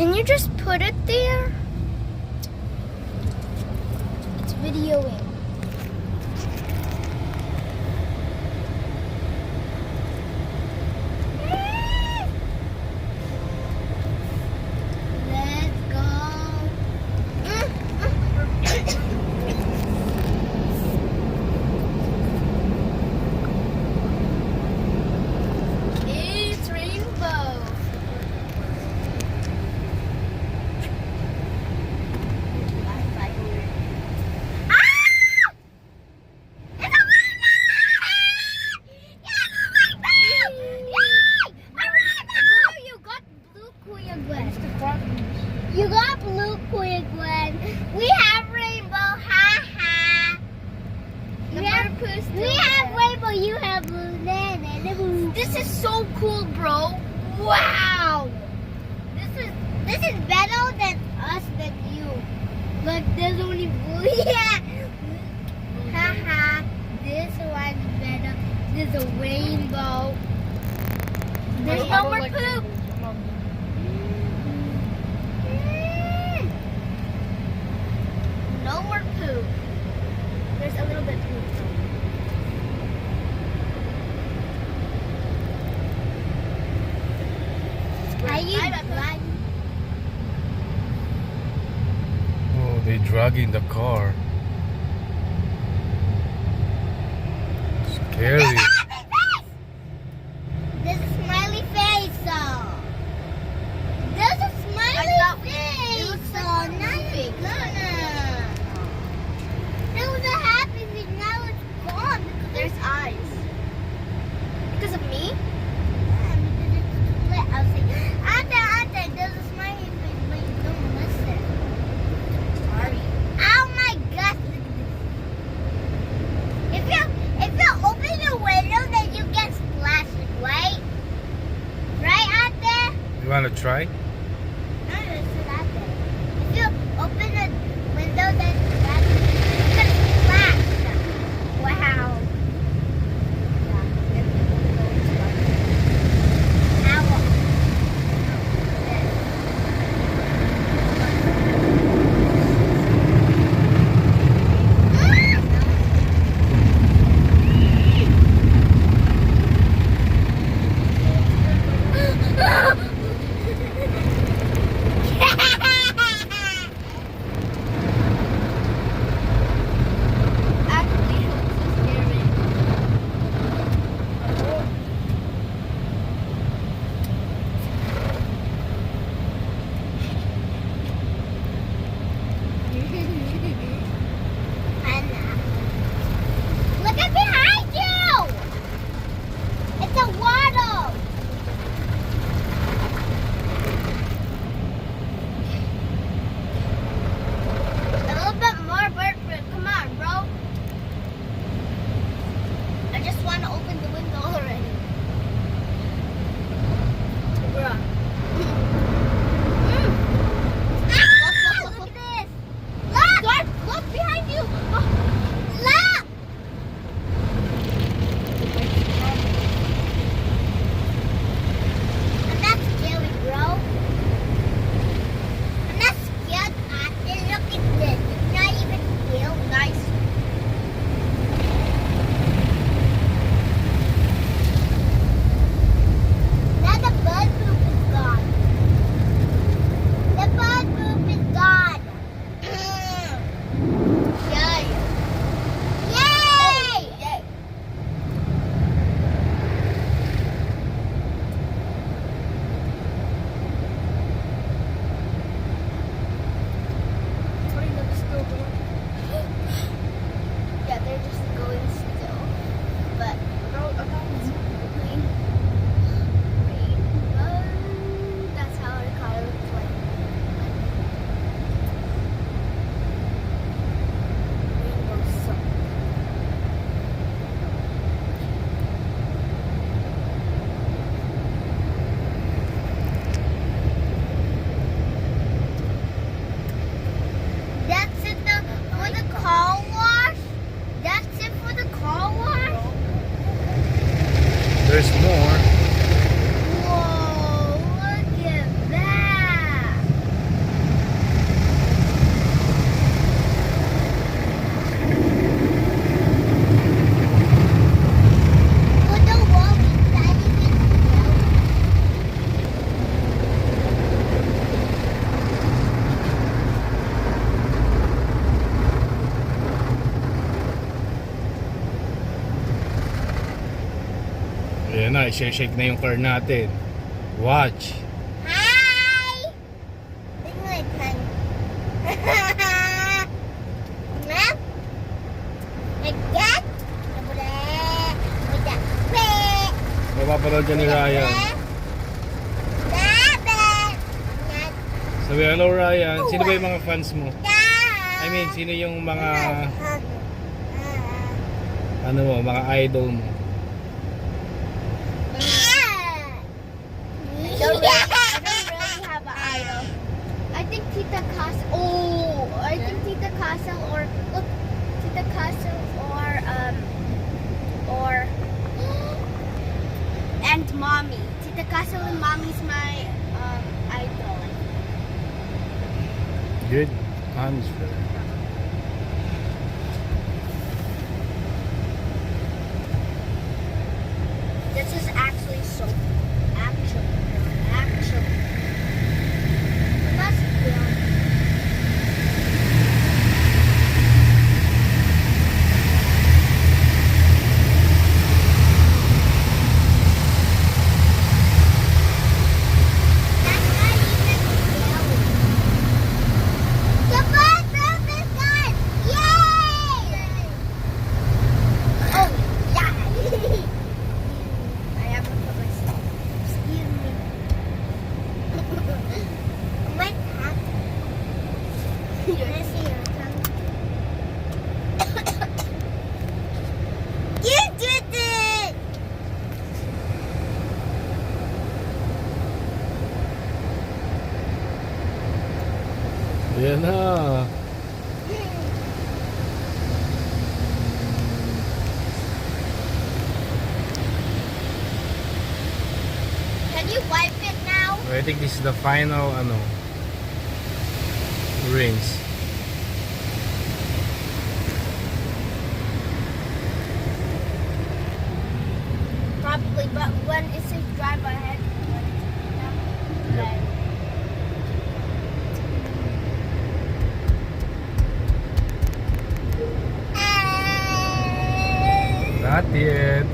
Can you just put it there? It's videoing. Let's go. It's rainbow. You got blue Kuya Gwen. We have rainbow, ha ha. We have rainbow, you have blue. This is so cool, bro. Wow. This is better than us than you. Look, there's only blue. Yeah. Ha ha. This one's better. There's a rainbow. There's no more poop. No more poop. There's a little bit poop. Are you driving? Oh, they dragging the car. Scary. There's a smiley face, though. There's a smiley face, though. Now you're gonna. It was a happy face. Now it's gone. There's eyes. Because of me? Yeah, because it's split. I was like, Ate, there's a smiley face, but you don't listen. Sorry. Oh my gosh, look at this. If you open the window, then you get splashed, right? Right, Ate? You wanna try? No, this is Ate. If you open the window, then you get splashed. Wow. na, shake na yung car natin. Watch. Hi! It's my tongue. Like that? Mapapanood ka ni Ryan. Sabi, hello Ryan. Sino ba yung mga fans mo? I mean, sino yung mga, ano mo, mga idol mo? I don't really have an idol. I think Tita Casa. Oh, I think Tita Casa or look, Tita Casa or and Mommy. Tita Casa and Mommy's my idol. Good answer. This is actually so actually. Must be on. That's not even yellow. The bus is gone! Yay! Oh, yeah! I have to put my stuff. Excuse me. My hat. Can I see your tongue? You did it! Ayan na. Can you wipe it now? I think this is the final, rinse. Probably, but when it says dry my head, Yep. Not yet.